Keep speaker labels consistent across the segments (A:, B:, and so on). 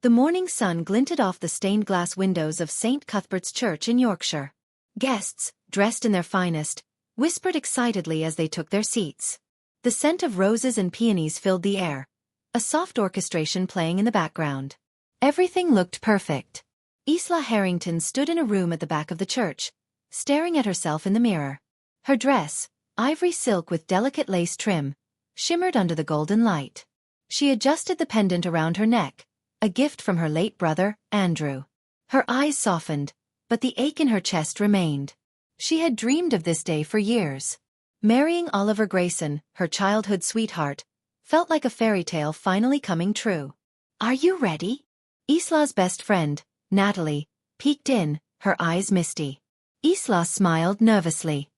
A: The morning sun glinted off the stained glass windows of St. Cuthbert's Church in Yorkshire. Guests, dressed in their finest, whispered excitedly as they took their seats. The scent of roses and peonies filled the air, a soft orchestration playing in the background. Everything looked perfect. Isla Harrington stood in a room at the back of the church, staring at herself in the mirror. Her dress, ivory silk with delicate lace trim, shimmered under the golden light. She adjusted the pendant around her neck, a gift from her late brother, Andrew. Her eyes softened, but the ache in her chest remained. She had dreamed of this day for years. Marrying Oliver Grayson, her childhood sweetheart, felt like a fairy tale finally coming true. "Are you ready?" Isla's best friend, Natalie, peeked in, her eyes misty. Isla smiled nervously.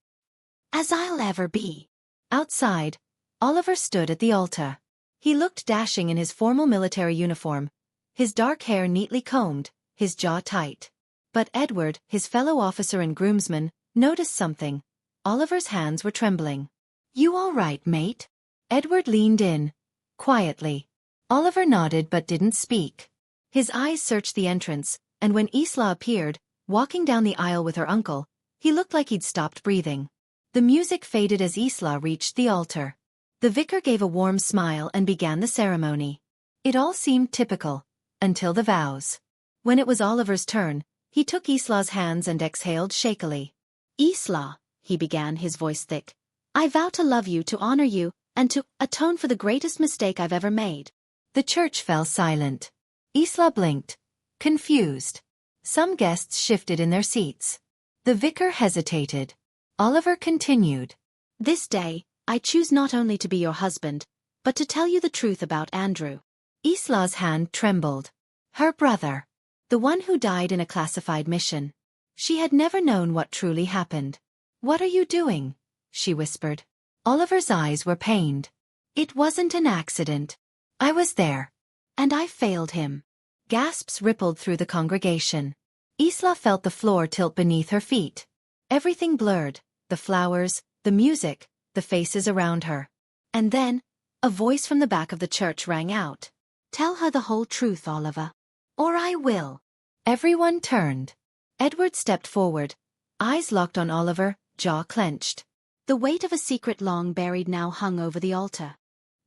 A: "As I'll ever be." Outside, Oliver stood at the altar. He looked dashing in his formal military uniform, his dark hair neatly combed, his jaw tight. But Edward, his fellow officer and groomsman, noticed something. Oliver's hands were trembling. "You all right, mate?" Edward leaned in, quietly. Oliver nodded but didn't speak. His eyes searched the entrance, and when Isla appeared, walking down the aisle with her uncle, he looked like he'd stopped breathing. The music faded as Isla reached the altar. The vicar gave a warm smile and began the ceremony. It all seemed typical, until the vows. When it was Oliver's turn, he took Isla's hands and exhaled shakily. "Isla," he began, his voice thick, "I vow to love you, to honor you, and to atone for the greatest mistake I've ever made." The church fell silent. Isla blinked, confused. Some guests shifted in their seats. The vicar hesitated. Oliver continued. "This day, I choose not only to be your husband, but to tell you the truth about Andrew." Isla's hand trembled. Her brother. The one who died in a classified mission. She had never known what truly happened. "What are you doing?" she whispered. Oliver's eyes were pained. "It wasn't an accident. I was there. And I failed him." Gasps rippled through the congregation. Isla felt the floor tilt beneath her feet. Everything blurred, the flowers, the music, the faces around her. And then, a voice from the back of the church rang out. "Tell her the whole truth, Oliver. Or I will." Everyone turned. Edward stepped forward, eyes locked on Oliver, jaw clenched. The weight of a secret long buried now hung over the altar.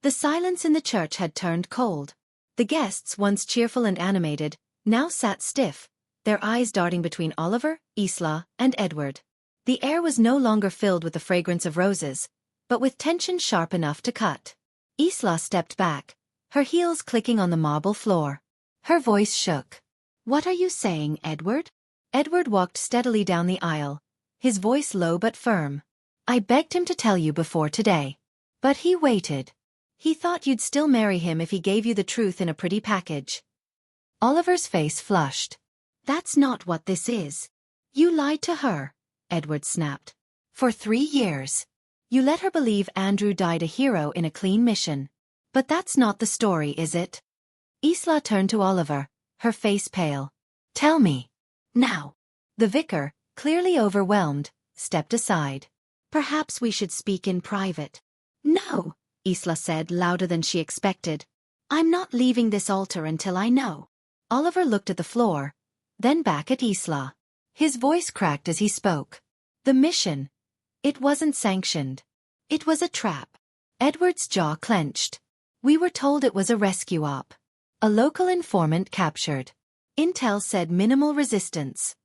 A: The silence in the church had turned cold. The guests, once cheerful and animated, now sat stiff, their eyes darting between Oliver, Isla, and Edward. The air was no longer filled with the fragrance of roses, but with tension sharp enough to cut. Isla stepped back, her heels clicking on the marble floor. Her voice shook. "What are you saying, Edward?" Edward walked steadily down the aisle, his voice low but firm. "I begged him to tell you before today. But he waited. He thought you'd still marry him if he gave you the truth in a pretty package." Oliver's face flushed. "That's not what this is. You lied to her," Edward snapped. "For 3 years. You let her believe Andrew died a hero in a clean mission. But that's not the story, is it?" Isla turned to Oliver, her face pale. "Tell me. Now." The vicar, clearly overwhelmed, stepped aside. "Perhaps we should speak in private." "No," Isla said louder than she expected. "I'm not leaving this altar until I know." Oliver looked at the floor, then back at Isla. His voice cracked as he spoke. "The mission. It wasn't sanctioned. It was a trap." Edward's jaw clenched. "We were told it was a rescue op. A local informant captured. Intel said minimal resistance.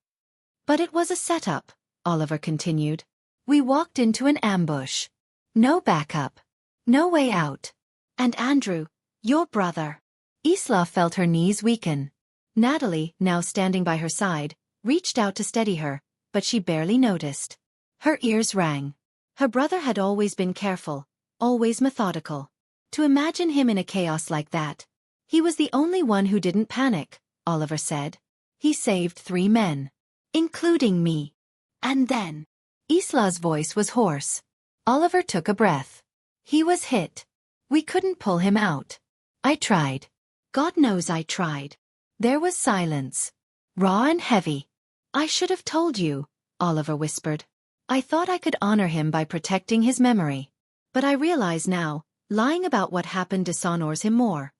A: But it was a setup," Oliver continued. "We walked into an ambush. No backup. No way out. And Andrew, your brother." Isla felt her knees weaken. Natalie, now standing by her side, reached out to steady her, but she barely noticed. Her ears rang. Her brother had always been careful, always methodical. To imagine him in a chaos like that. "He was the only one who didn't panic," Oliver said. "He saved 3 men. Including me. And then." Isla's voice was hoarse. Oliver took a breath. "He was hit. We couldn't pull him out. I tried. God knows I tried." There was silence. Raw and heavy. "I should have told you," Oliver whispered. "I thought I could honor him by protecting his memory. But I realize now, lying about what happened dishonors him more."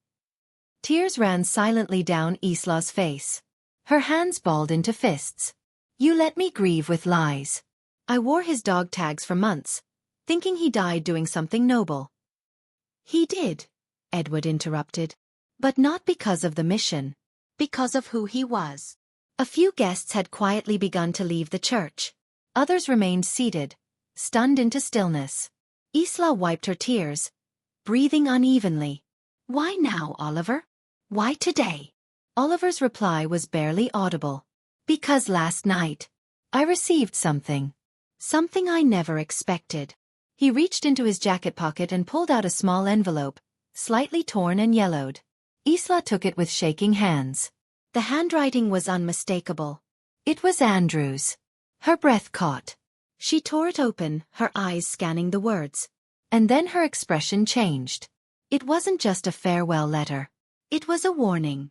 A: Tears ran silently down Isla's face. Her hands balled into fists. You let me grieve with lies. I wore his dog tags for months, thinking he died doing something noble. He did, Edward interrupted. But not because of the mission. Because of who he was. A few guests had quietly begun to leave the church. Others remained seated, stunned into stillness. Isla wiped her tears, breathing unevenly. Why now, Oliver? Why today? Oliver's reply was barely audible. Because last night, I received something. Something I never expected. He reached into his jacket pocket and pulled out a small envelope, slightly torn and yellowed. Isla took it with shaking hands. The handwriting was unmistakable. It was Andrew's. Her breath caught. She tore it open, her eyes scanning the words. And then her expression changed. It wasn't just a farewell letter. It was a warning.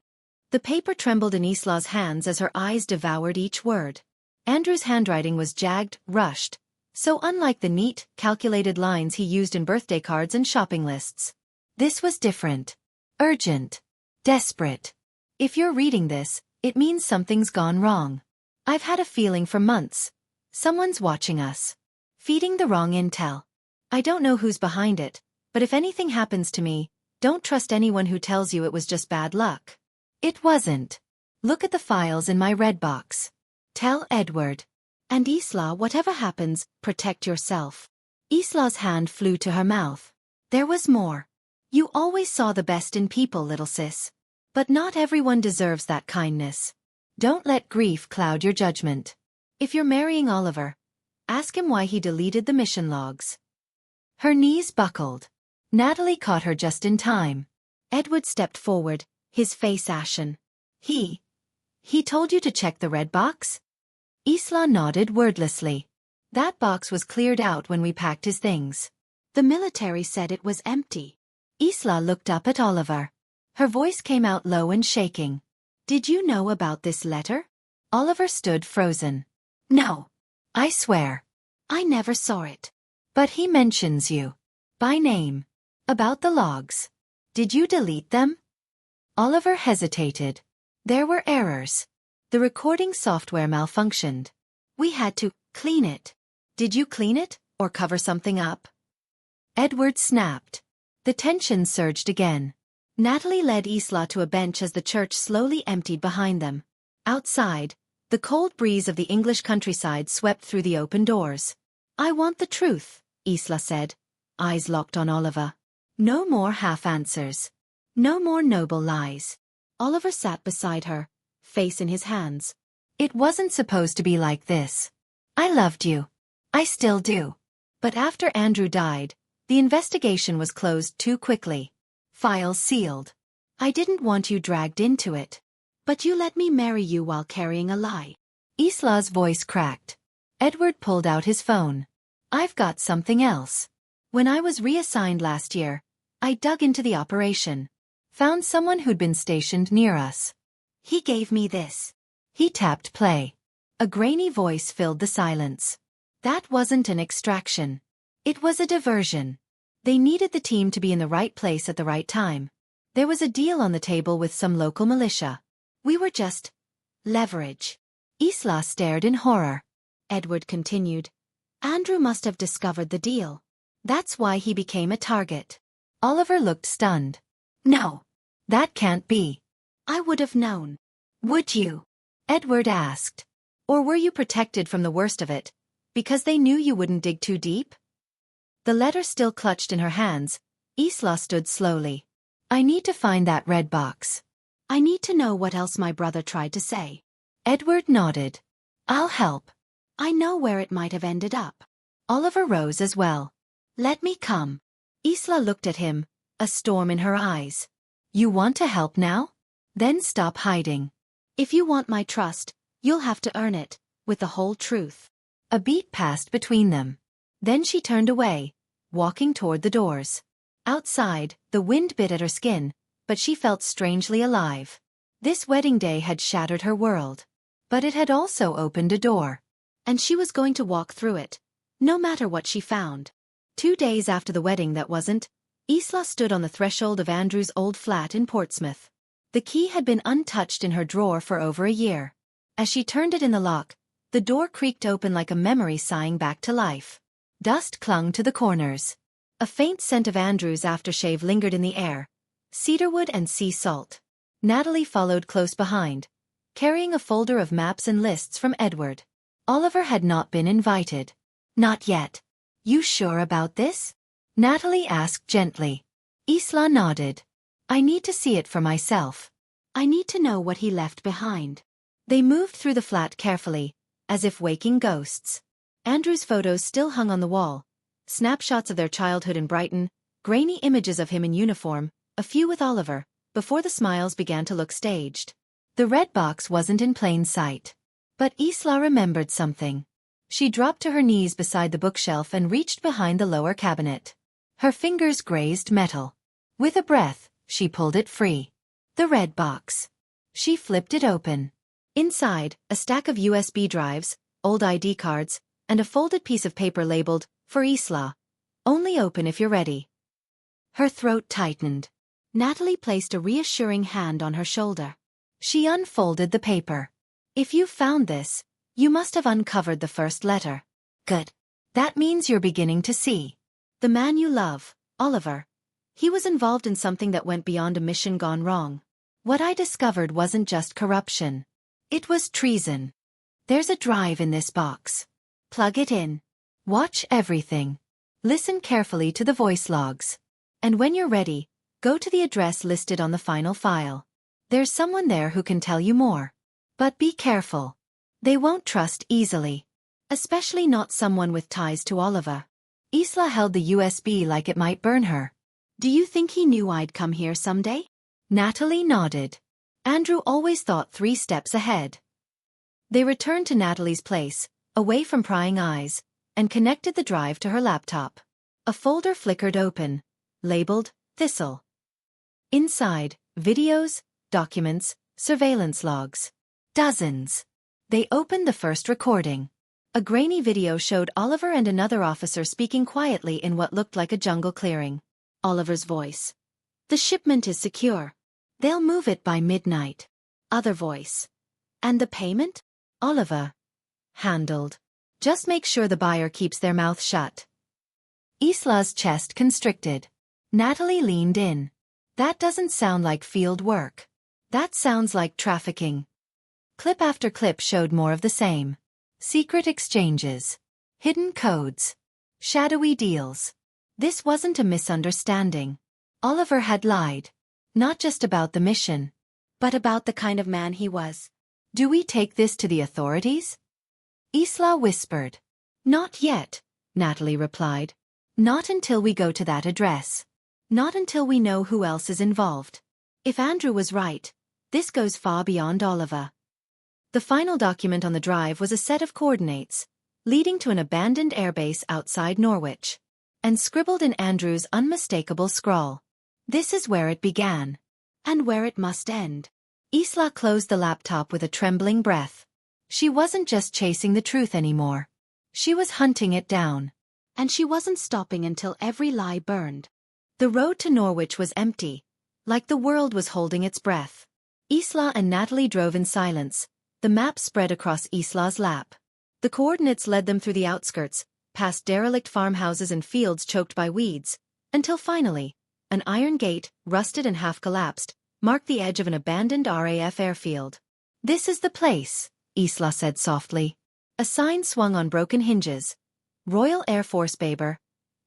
A: The paper trembled in Isla's hands as her eyes devoured each word. Andrew's handwriting was jagged, rushed, so unlike the neat, calculated lines he used in birthday cards and shopping lists. This was different. Urgent. Desperate. If you're reading this, it means something's gone wrong. I've had a feeling for months. Someone's watching us. Feeding the wrong intel. I don't know who's behind it, but if anything happens to me, don't trust anyone who tells you it was just bad luck. It wasn't. Look at the files in my red box. Tell Edward. And Isla, whatever happens, protect yourself. Isla's hand flew to her mouth. There was more. You always saw the best in people, little sis. But not everyone deserves that kindness. Don't let grief cloud your judgment. If you're marrying Oliver, ask him why he deleted the mission logs. Her knees buckled. Natalie caught her just in time. Edward stepped forward, his face ashen. He told you to check the red box? Isla nodded wordlessly. That box was cleared out when we packed his things. The military said it was empty. Isla looked up at Oliver. Her voice came out low and shaking. Did you know about this letter? Oliver stood frozen. No. I swear. I never saw it. But he mentions you. By name. About the logs. Did you delete them? Oliver hesitated. There were errors. The recording software malfunctioned. We had to clean it. Did you clean it, or cover something up? Edward snapped. The tension surged again. Natalie led Isla to a bench as the church slowly emptied behind them. Outside, the cold breeze of the English countryside swept through the open doors. I want the truth, Isla said, eyes locked on Oliver. No more half-answers. No more noble lies. Oliver sat beside her, face in his hands. It wasn't supposed to be like this. I loved you. I still do. But after Andrew died, the investigation was closed too quickly. Files sealed. I didn't want you dragged into it. But you let me marry you while carrying a lie. Isla's voice cracked. Edward pulled out his phone. I've got something else. When I was reassigned last year, I dug into the operation. Found someone who'd been stationed near us. He gave me this. He tapped play. A grainy voice filled the silence. That wasn't an extraction. It was a diversion. They needed the team to be in the right place at the right time. There was a deal on the table with some local militia. We were just leverage. Isla stared in horror. Edward continued. Andrew must have discovered the deal. That's why he became a target. Oliver looked stunned. No. That can't be. I would have known. Would you? Edward asked. Or were you protected from the worst of it, because they knew you wouldn't dig too deep? The letter still clutched in her hands, Isla stood slowly. I need to find that red box. I need to know what else my brother tried to say. Edward nodded. I'll help. I know where it might have ended up. Oliver rose as well. Let me come. Isla looked at him, a storm in her eyes. You want to help now? Then stop hiding. If you want my trust, you'll have to earn it, with the whole truth. A beat passed between them. Then she turned away, walking toward the doors. Outside, the wind bit at her skin, but she felt strangely alive. This wedding day had shattered her world. But it had also opened a door. And she was going to walk through it, no matter what she found. 2 days after the wedding that wasn't, Isla stood on the threshold of Andrew's old flat in Portsmouth. The key had been untouched in her drawer for over a year. As she turned it in the lock, the door creaked open like a memory sighing back to life. Dust clung to the corners. A faint scent of Andrew's aftershave lingered in the air, cedarwood and sea salt. Natalie followed close behind, carrying a folder of maps and lists from Edward. Oliver had not been invited. Not yet. You sure about this? Natalie asked gently. Isla nodded. I need to see it for myself. I need to know what he left behind. They moved through the flat carefully, as if waking ghosts. Andrew's photos still hung on the wall. Snapshots of their childhood in Brighton, grainy images of him in uniform, a few with Oliver, before the smiles began to look staged. The red box wasn't in plain sight. But Isla remembered something. She dropped to her knees beside the bookshelf and reached behind the lower cabinet. Her fingers grazed metal. With a breath, she pulled it free. The red box. She flipped it open. Inside, a stack of USB drives, old ID cards, and a folded piece of paper labeled, "For Isla. Only open if you're ready." Her throat tightened. Natalie placed a reassuring hand on her shoulder. She unfolded the paper. If you found this, you must have uncovered the first letter. Good. That means you're beginning to see. The man you love, Oliver. He was involved in something that went beyond a mission gone wrong. What I discovered wasn't just corruption. It was treason. There's a drive in this box. Plug it in. Watch everything. Listen carefully to the voice logs. And when you're ready, go to the address listed on the final file. There's someone there who can tell you more. But be careful. They won't trust easily. Especially not someone with ties to Oliver. Isla held the USB like it might burn her. Do you think he knew I'd come here someday? Natalie nodded. Andrew always thought 3 steps ahead. They returned to Natalie's place, away from prying eyes, and connected the drive to her laptop. A folder flickered open, labeled Thistle. Inside, videos, documents, surveillance logs. Dozens. They opened the first recording. A grainy video showed Oliver and another officer speaking quietly in what looked like a jungle clearing. Oliver's voice. The shipment is secure. They'll move it by midnight. Other voice. And the payment? Oliver. Handled. Just make sure the buyer keeps their mouth shut. Isla's chest constricted. Natalie leaned in. That doesn't sound like field work. That sounds like trafficking. Clip after clip showed more of the same. Secret exchanges. Hidden codes. Shadowy deals. This wasn't a misunderstanding. Oliver had lied. Not just about the mission, but about the kind of man he was. Do we take this to the authorities? Isla whispered. Not yet, Natalie replied. Not until we go to that address. Not until we know who else is involved. If Andrew was right, this goes far beyond Oliver. The final document on the drive was a set of coordinates, leading to an abandoned airbase outside Norwich. And scribbled in Andrew's unmistakable scrawl. This is where it began. And where it must end. Isla closed the laptop with a trembling breath. She wasn't just chasing the truth anymore. She was hunting it down. And she wasn't stopping until every lie burned. The road to Norwich was empty, like the world was holding its breath. Isla and Natalie drove in silence, the map spread across Isla's lap. The coordinates led them through the outskirts, past derelict farmhouses and fields choked by weeds, until finally, an iron gate, rusted and half-collapsed, marked the edge of an abandoned RAF airfield. This is the place, Isla said softly. A sign swung on broken hinges. Royal Air Force Baber.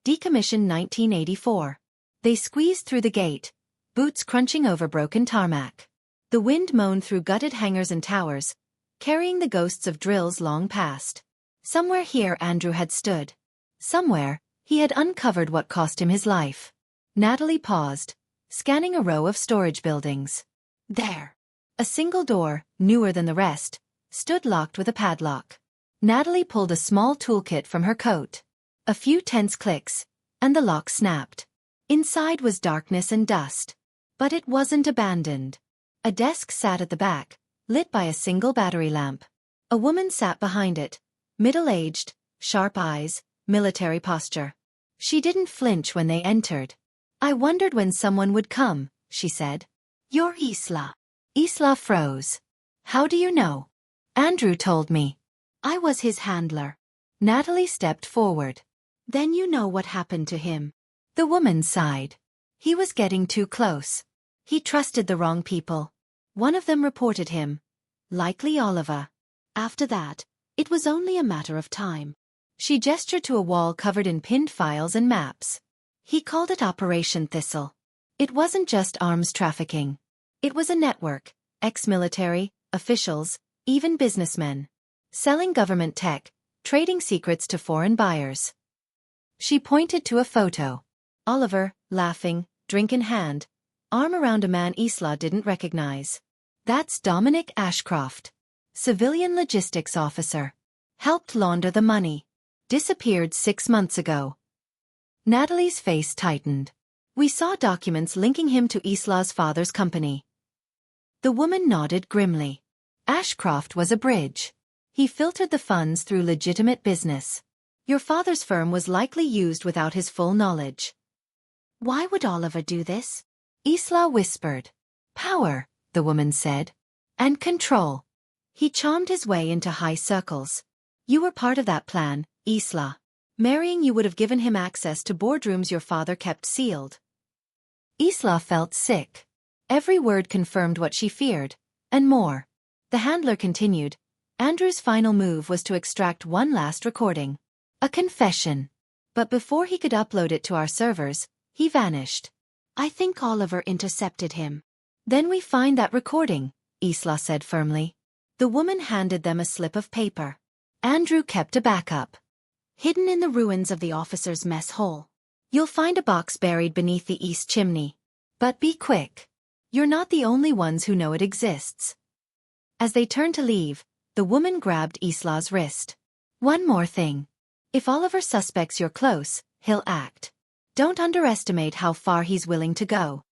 A: Decommissioned 1984. They squeezed through the gate, boots crunching over broken tarmac. The wind moaned through gutted hangars and towers, carrying the ghosts of drills long past. Somewhere here Andrew had stood. Somewhere, he had uncovered what cost him his life. Natalie paused, scanning a row of storage buildings. There. A single door, newer than the rest, stood locked with a padlock. Natalie pulled a small toolkit from her coat. A few tense clicks, and the lock snapped. Inside was darkness and dust. But it wasn't abandoned. A desk sat at the back, lit by a single battery lamp. A woman sat behind it. Middle-aged, sharp eyes, military posture. She didn't flinch when they entered. I wondered when someone would come, she said. You're Isla. Isla froze. How do you know? Andrew told me. I was his handler. Natalie stepped forward. Then you know what happened to him. The woman sighed. He was getting too close. He trusted the wrong people. One of them reported him. Likely Oliver. After that, it was only a matter of time. She gestured to a wall covered in pinned files and maps. He called it Operation Thistle. It wasn't just arms trafficking. It was a network, ex-military, officials, even businessmen. Selling government tech, trading secrets to foreign buyers. She pointed to a photo. Oliver, laughing, drink in hand, arm around a man Isla didn't recognize. That's Dominic Ashcroft. Civilian logistics officer. Helped launder the money. Disappeared 6 months ago. Natalie's face tightened. We saw documents linking him to Isla's father's company. The woman nodded grimly. Ashcroft was a bridge. He filtered the funds through legitimate business. Your father's firm was likely used without his full knowledge. Why would Oliver do this? Isla whispered. Power, the woman said. And control. He charmed his way into high circles. You were part of that plan, Isla. Marrying you would have given him access to boardrooms your father kept sealed. Isla felt sick. Every word confirmed what she feared, and more. The handler continued. Andrew's final move was to extract one last recording. A confession. But before he could upload it to our servers, he vanished. I think Oliver intercepted him. Then we find that recording, Isla said firmly. The woman handed them a slip of paper. Andrew kept a backup. Hidden in the ruins of the officers' mess hall. You'll find a box buried beneath the east chimney. But be quick. You're not the only ones who know it exists. As they turned to leave, the woman grabbed Isla's wrist. One more thing. If Oliver suspects you're close, he'll act. Don't underestimate how far he's willing to go.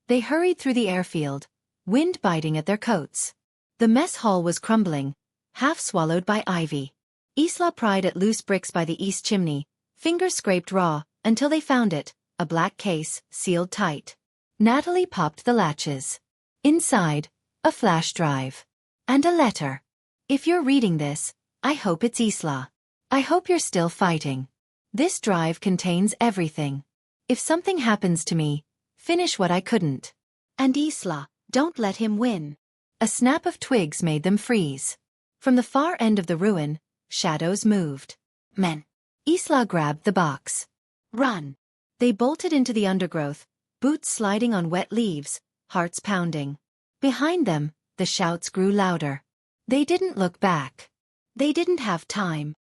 A: They hurried through the airfield, wind biting at their coats. The mess hall was crumbling, half swallowed by ivy. Isla pried at loose bricks by the east chimney, fingers scraped raw, until they found it, a black case, sealed tight. Natalie popped the latches. Inside, a flash drive. And a letter. If you're reading this, I hope it's Isla. I hope you're still fighting. This drive contains everything. If something happens to me, finish what I couldn't. And Isla, don't let him win. A snap of twigs made them freeze. From the far end of the ruin, shadows moved. Men. Isla grabbed the box. Run. They bolted into the undergrowth, boots sliding on wet leaves, hearts pounding. Behind them, the shouts grew louder. They didn't look back. They didn't have time.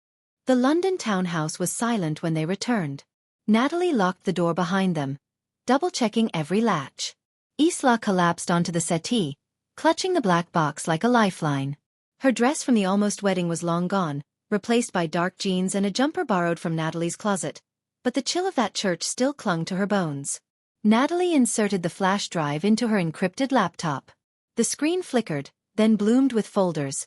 A: The London townhouse was silent when they returned. Natalie locked the door behind them, double-checking every latch. Isla collapsed onto the settee, clutching the black box like a lifeline. Her dress from the almost wedding was long gone, replaced by dark jeans and a jumper borrowed from Natalie's closet, but the chill of that church still clung to her bones. Natalie inserted the flash drive into her encrypted laptop. The screen flickered, then bloomed with folders.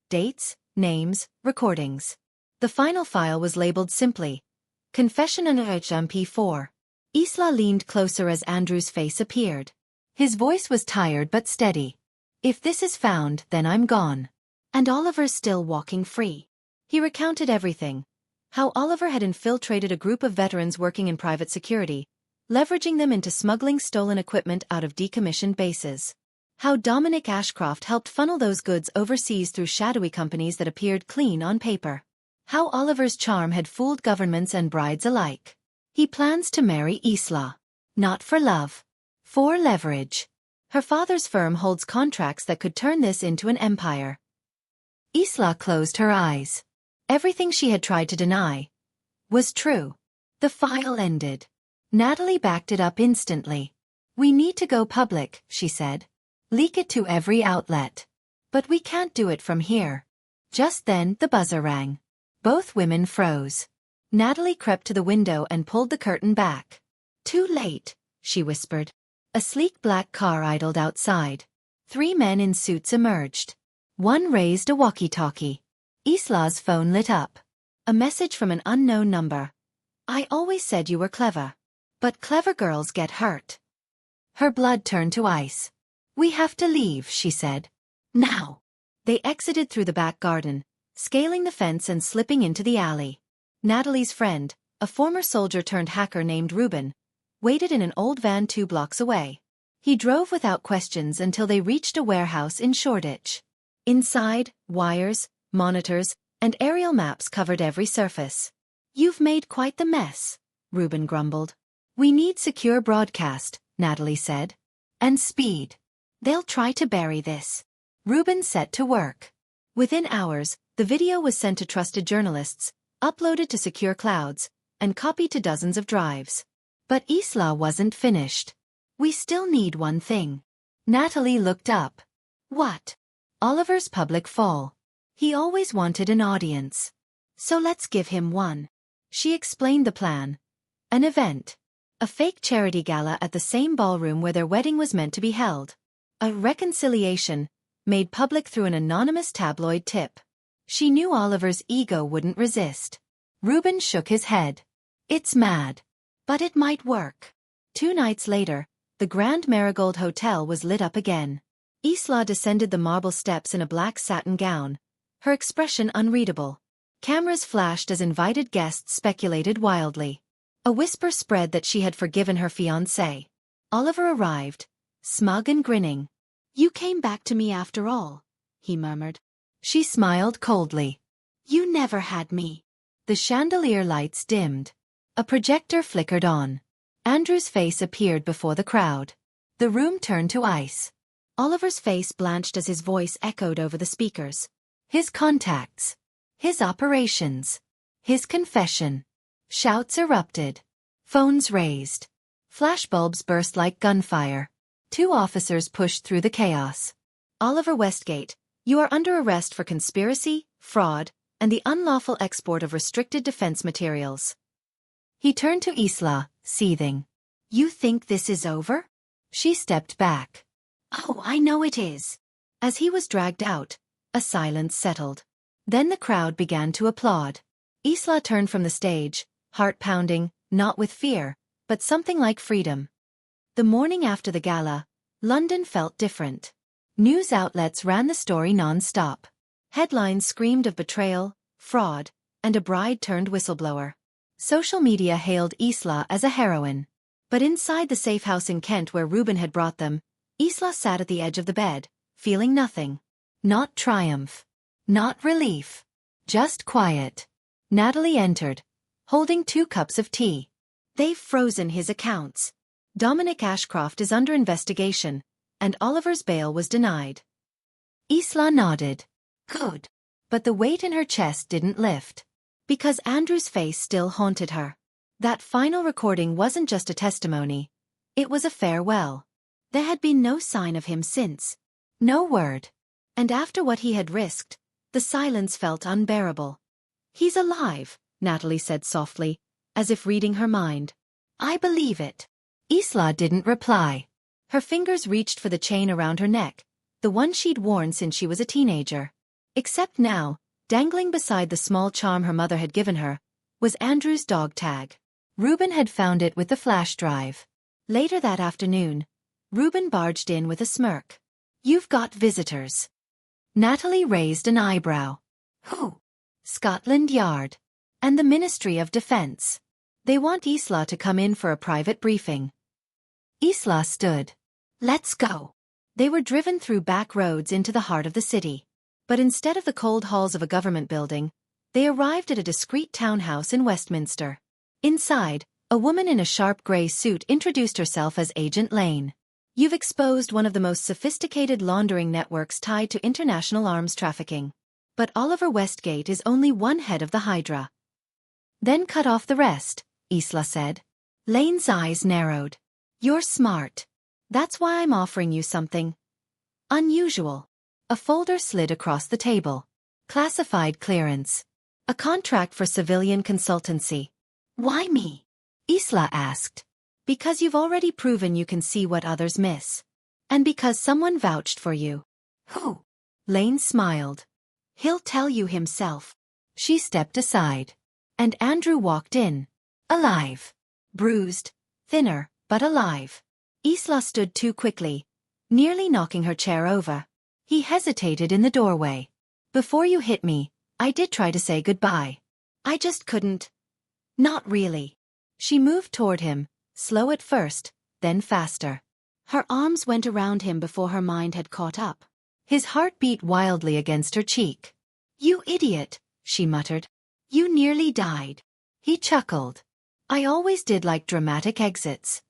A: Dates, names, recordings. The final file was labeled simply, Confession and MP4. Isla leaned closer as Andrew's face appeared. His voice was tired but steady. If this is found, then I'm gone. And Oliver's still walking free. He recounted everything. How Oliver had infiltrated a group of veterans working in private security, leveraging them into smuggling stolen equipment out of decommissioned bases. How Dominic Ashcroft helped funnel those goods overseas through shadowy companies that appeared clean on paper. How Oliver's charm had fooled governments and brides alike. He plans to marry Isla. Not for love. For leverage. Her father's firm holds contracts that could turn this into an empire. Isla closed her eyes. Everything she had tried to deny was true. The file ended. Natalie backed it up instantly. We need to go public, she said. Leak it to every outlet. But we can't do it from here. Just then the buzzer rang. Both women froze. Natalie crept to the window and pulled the curtain back. Too late, she whispered. A sleek black car idled outside. 3 men in suits emerged. One raised a walkie-talkie. Isla's phone lit up. A message from an unknown number. I always said you were clever. But clever girls get hurt. Her blood turned to ice. We have to leave, she said. Now. They exited through the back garden, scaling the fence and slipping into the alley. Natalie's friend, a former soldier-turned-hacker named Ruben, waited in an old van 2 blocks away. He drove without questions until they reached a warehouse in Shoreditch. Inside, wires, monitors, and aerial maps covered every surface. You've made quite the mess, Ruben grumbled. We need secure broadcast, Natalie said. And speed. They'll try to bury this. Ruben set to work. Within hours, the video was sent to trusted journalists, uploaded to secure clouds, and copied to dozens of drives. But Isla wasn't finished. We still need one thing. Natalie looked up. What? Oliver's public fall. He always wanted an audience. So let's give him one. She explained the plan. An event. A fake charity gala at the same ballroom where their wedding was meant to be held. A reconciliation, made public through an anonymous tabloid tip. She knew Oliver's ego wouldn't resist. Ruben shook his head. It's mad. But it might work. 2 nights later, the Grand Marigold Hotel was lit up again. Isla descended the marble steps in a black satin gown, her expression unreadable. Cameras flashed as invited guests speculated wildly. A whisper spread that she had forgiven her fiancé. Oliver arrived, smug and grinning. You came back to me after all, he murmured. She smiled coldly. You never had me. The chandelier lights dimmed. A projector flickered on. Andrew's face appeared before the crowd. The room turned to ice. Oliver's face blanched as his voice echoed over the speakers. His contacts. His operations. His confession. Shouts erupted. Phones raised. Flashbulbs burst like gunfire. 2 officers pushed through the chaos. Oliver Westgate, you are under arrest for conspiracy, fraud, and the unlawful export of restricted defense materials. He turned to Isla, seething. You think this is over? She stepped back. Oh, I know it is. As he was dragged out, a silence settled. Then the crowd began to applaud. Isla turned from the stage, heart pounding, not with fear, but something like freedom. The morning after the gala, London felt different. News outlets ran the story non-stop. Headlines screamed of betrayal, fraud, and a bride-turned whistleblower. Social media hailed Isla as a heroine. But inside the safe house in Kent where Ruben had brought them, Isla sat at the edge of the bed, feeling nothing. Not triumph. Not relief. Just quiet. Natalie entered, holding 2 cups of tea. They've frozen his accounts. Dominic Ashcroft is under investigation, and Oliver's bail was denied. Isla nodded. Good. But the weight in her chest didn't lift. Because Andrew's face still haunted her. That final recording wasn't just a testimony. It was a farewell. There had been no sign of him since. No word. And after what he had risked, the silence felt unbearable. He's alive, Natalie said softly, as if reading her mind. I believe it. Isla didn't reply. Her fingers reached for the chain around her neck, the one she'd worn since she was a teenager. Except now, dangling beside the small charm her mother had given her, was Andrew's dog tag. Ruben had found it with the flash drive. Later that afternoon, Ruben barged in with a smirk. You've got visitors. Natalie raised an eyebrow. Who? Scotland Yard. And the Ministry of Defence. They want Isla to come in for a private briefing. Isla stood. Let's go. They were driven through back roads into the heart of the city. But instead of the cold halls of a government building, they arrived at a discreet townhouse in Westminster. Inside, a woman in a sharp grey suit introduced herself as Agent Lane. You've exposed one of the most sophisticated laundering networks tied to international arms trafficking. But Oliver Westgate is only one head of the Hydra. Then cut off the rest, Isla said. Lane's eyes narrowed. You're smart. That's why I'm offering you something unusual. A folder slid across the table. Classified clearance. A contract for civilian consultancy. Why me? Isla asked. Because you've already proven you can see what others miss. And because someone vouched for you. Who? Lane smiled. He'll tell you himself. She stepped aside. And Andrew walked in. Alive. Bruised. Thinner, but alive. Isla stood too quickly, nearly knocking her chair over. He hesitated in the doorway. Before you hit me, I did try to say goodbye. I just couldn't. Not really. She moved toward him, slow at first, then faster. Her arms went around him before her mind had caught up. His heart beat wildly against her cheek. You idiot, she muttered. You nearly died. He chuckled. I always did like dramatic exits.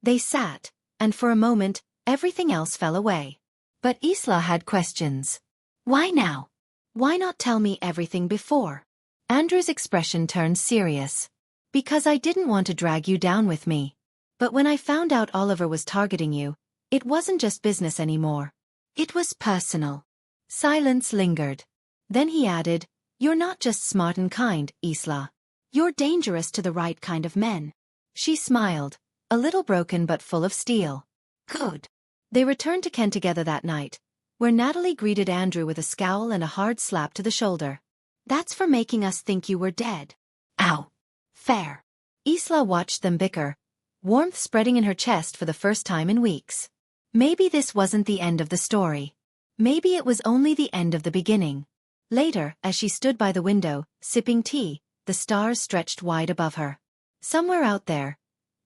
A: They sat, and for a moment, everything else fell away. But Isla had questions. Why now? Why not tell me everything before? Andrew's expression turned serious. Because I didn't want to drag you down with me. But when I found out Oliver was targeting you, it wasn't just business anymore. It was personal. Silence lingered. Then he added, You're not just smart and kind, Isla. You're dangerous to the right kind of men. She smiled, a little broken but full of steel. Good. They returned to Kent together that night, where Natalie greeted Andrew with a scowl and a hard slap to the shoulder. That's for making us think you were dead. Ow. Fair. Isla watched them bicker, warmth spreading in her chest for the first time in weeks. Maybe this wasn't the end of the story. Maybe it was only the end of the beginning. Later, as she stood by the window, sipping tea, the stars stretched wide above her. Somewhere out there,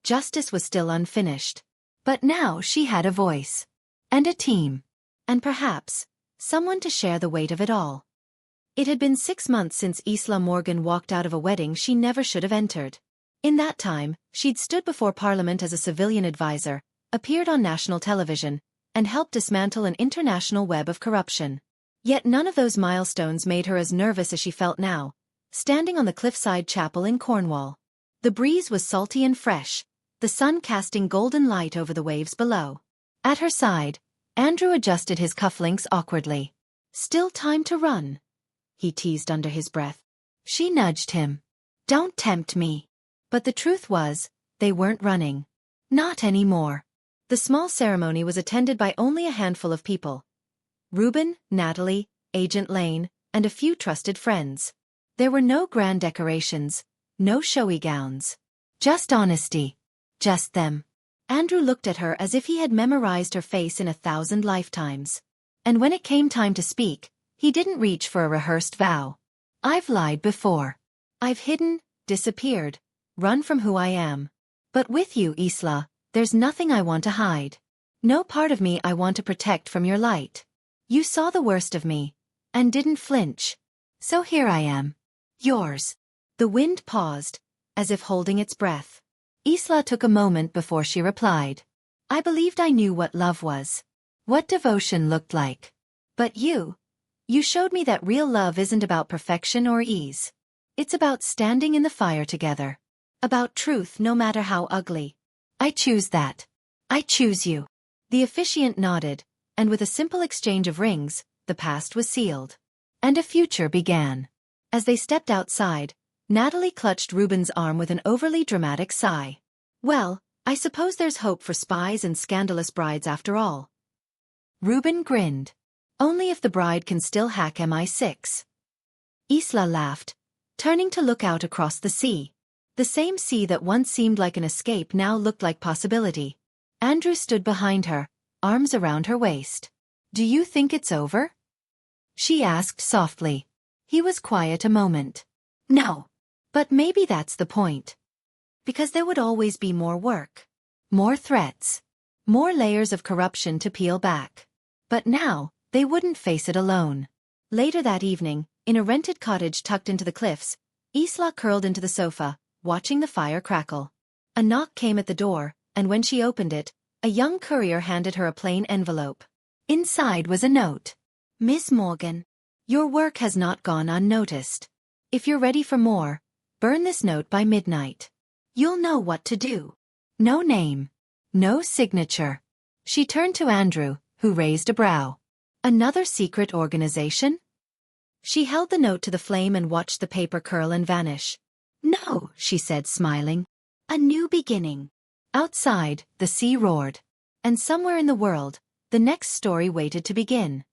A: justice was still unfinished. But now she had a voice. And a team. And perhaps, someone to share the weight of it all. It had been 6 months since Isla Morgan walked out of a wedding she never should have entered. In that time, she'd stood before Parliament as a civilian advisor, appeared on national television, and helped dismantle an international web of corruption. Yet none of those milestones made her as nervous as she felt now, standing on the cliffside chapel in Cornwall. The breeze was salty and fresh, the sun casting golden light over the waves below. At her side, Andrew adjusted his cufflinks awkwardly. Still time to run, he teased under his breath. She nudged him. Don't tempt me. But the truth was, they weren't running. Not anymore. The small ceremony was attended by only a handful of people. Reuben, Natalie, Agent Lane, and a few trusted friends. There were no grand decorations, no showy gowns. Just honesty. Just them. Andrew looked at her as if he had memorized her face in 1,000 lifetimes. And when it came time to speak, he didn't reach for a rehearsed vow. I've lied before. I've hidden, disappeared, run from who I am. But with you, Isla, there's nothing I want to hide. No part of me I want to protect from your light. You saw the worst of me, and didn't flinch. So here I am. Yours. The wind paused, as if holding its breath. Isla took a moment before she replied. I believed I knew what love was. What devotion looked like. But you showed me that real love isn't about perfection or ease. It's about standing in the fire together. About truth no matter how ugly. I choose that. I choose you. The officiant nodded, and with a simple exchange of rings, the past was sealed. And a future began. As they stepped outside, Natalie clutched Reuben's arm with an overly dramatic sigh. Well, I suppose there's hope for spies and scandalous brides after all. Reuben grinned. Only if the bride can still hack MI6. Isla laughed, turning to look out across the sea. The same sea that once seemed like an escape now looked like possibility. Andrew stood behind her, arms around her waist. Do you think it's over? She asked softly. He was quiet a moment. No. But maybe that's the point. Because there would always be more work. More threats. More layers of corruption to peel back. But now, they wouldn't face it alone. Later that evening, in a rented cottage tucked into the cliffs, Isla curled into the sofa, watching the fire crackle. A knock came at the door, and when she opened it, a young courier handed her a plain envelope. Inside was a note. Miss Morgan, your work has not gone unnoticed. If you're ready for more, burn this note by midnight. You'll know what to do. No name. No signature. She turned to Andrew, who raised a brow. Another secret organization? She held the note to the flame and watched the paper curl and vanish. No, she said, smiling. A new beginning. Outside, the sea roared. And somewhere in the world, the next story waited to begin.